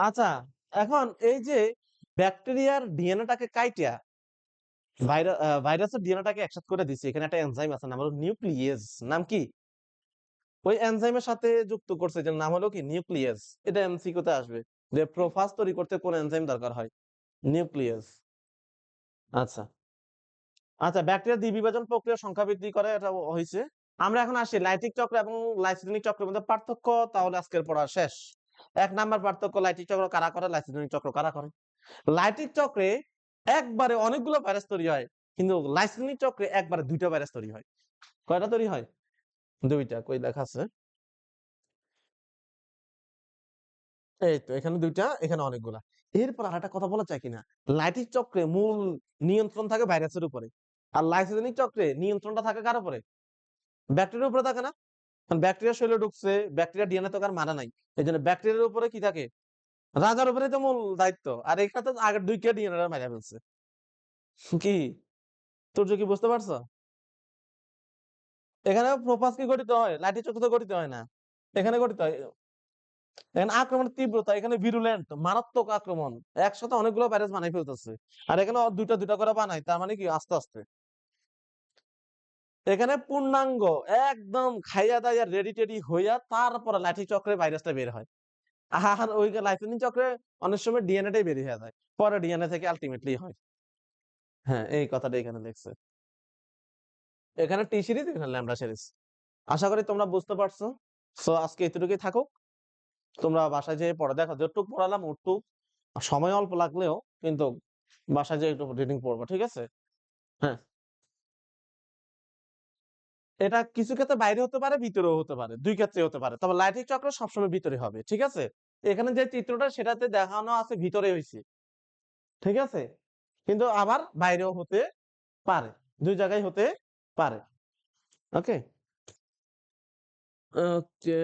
আচ্ছা, এখন এই যে ব্যাকটেরিয়ার ডিএনএটাকে কাইটা ভাইরাসের ডিএনএটাকে একসাথে করে দিচ্ছে, এখানে একটা এনজাইম আছে, নাম হলো নিউক্লিয়েজ। নাম কি? ওই এনজাইমের সাথে যুক্ত করছে, যে নাম হলো কি? নিউক্লিয়েজ। এটা এমসিকিউ তে আসবে যে প্রোফাজ তৈরি করতে কোন এনজাইম দরকার হয়? নিউক্লিয়েজ। আচ্ছা আচ্ছা, ব্যাকটেরিয়া দ্বিবিভাজন প্রক্রিয়া সংখ্যা বৃদ্ধি করে, এটা হইছে। আমরা এখন আসি লাইটিক চক্র এবং লাইসোজেনিক চক্রের মধ্যে পার্থক্য, তাহলে আজকের পড়া শেষ। ১ নাম্বার পার্থক্য, লাইটিক চক্র কারা করে, লাইসোজেনিক চক্র কারা করে? লাইটিক চক্রে একবারে অনেকগুলো ভাইরাস তৈরি হয়, কিন্তু লাইসোজেনিক চক্রে একবারে ২টা ভাইরাস তৈরি হয়। কয়টা তৈরি হয়? ২টা। কই লেখা আছে? এই তো এখানে ২টা, এখানে অনেকগুলা। এরপর আরেকটা কথা বলা যায় কিনা, লাইটিক চক্রে মূল নিয়ন্ত্রণ থাকে ভাইরাসের উপরে, আর লাইসোজেনিক চক্রে নিয়ন্ত্রণটা থাকে কার উপরে? ব্যাকটেরিয়ার উপরে থাকে না? কারণ ব্যাকটেরিয়া শরীরে ঢুকছে, ব্যাকটেরিয়া ডিএনএ তো আর মারা নাই, এই জন্য ব্যাকটেরিয়ার উপরে কি থাকে? রাজার উপরে তো মূল দায়িত্ব। আর এখানে তো আগের ২ কে ডিএনএ মারা ফেলছে। কি তুর্য, কি বুঝতে পারছো? এখানে প্রোফাজ কি গঠিত হয়, লাইটিক চক্র তো গঠিত হয় না, এখানে গঠিত হয়। এখানে আক্রমণের তীব্রতা, এখানে virulent মারাত্মক আক্রমণ। একসাথে অনেকগুলো ভাইরাস বানাই ফেলতেছে। আর এখানে ২টা করে বানায়। তার মানে কি আস্তে, আস্তে। এখানে পূর্ণাঙ্গ একদম খাইয়া-দাইয়া রেডি-টেডি হইয়া তারপরে লাঠি চক্রে ভাইরাসটা বের হয়। আর ওই লাইসোনিন চক্রে অনেক সময় ডিএনএ টাই বের হইয়া যায়। পরে ডিএনএ থেকে আল্টিমেটলি হয়। হ্যাঁ, এই কথাটা এখানে লেখছে। এখানে টি সিরিজ, এখানে ল্যামডা সিরিজ। আশা করি তোমরা বুঝতে পারছো। সো আজকে এতটুকুই থাকুক। তোমরা বাসায় যেয়ে পড়া দেখো যতটুক পড়ালাম ওটুক সময় অল্প লাগলেও কিন্তু বাসায় যেয়ে একটু রিডিং পড়বা, ঠিক আছে? হ্যাঁ। এটা কিছু ক্ষেত্রে বাইরে হতে পারে, ভিতরেও হতে পারে। ২ ক্ষেত্রেই হতে পারে। তবে লাইটিং চক্র সবসময় ভিতরে হবে। ঠিক আছে? এখানে যে চিত্রটা সেটাতে দেখানো আছে ভিতরে হইছে। ঠিক আছে? কিন্তু আবার বাইরেও হতে পারে। ২ জায়গায় হতে পারে। ওকে? ওকে।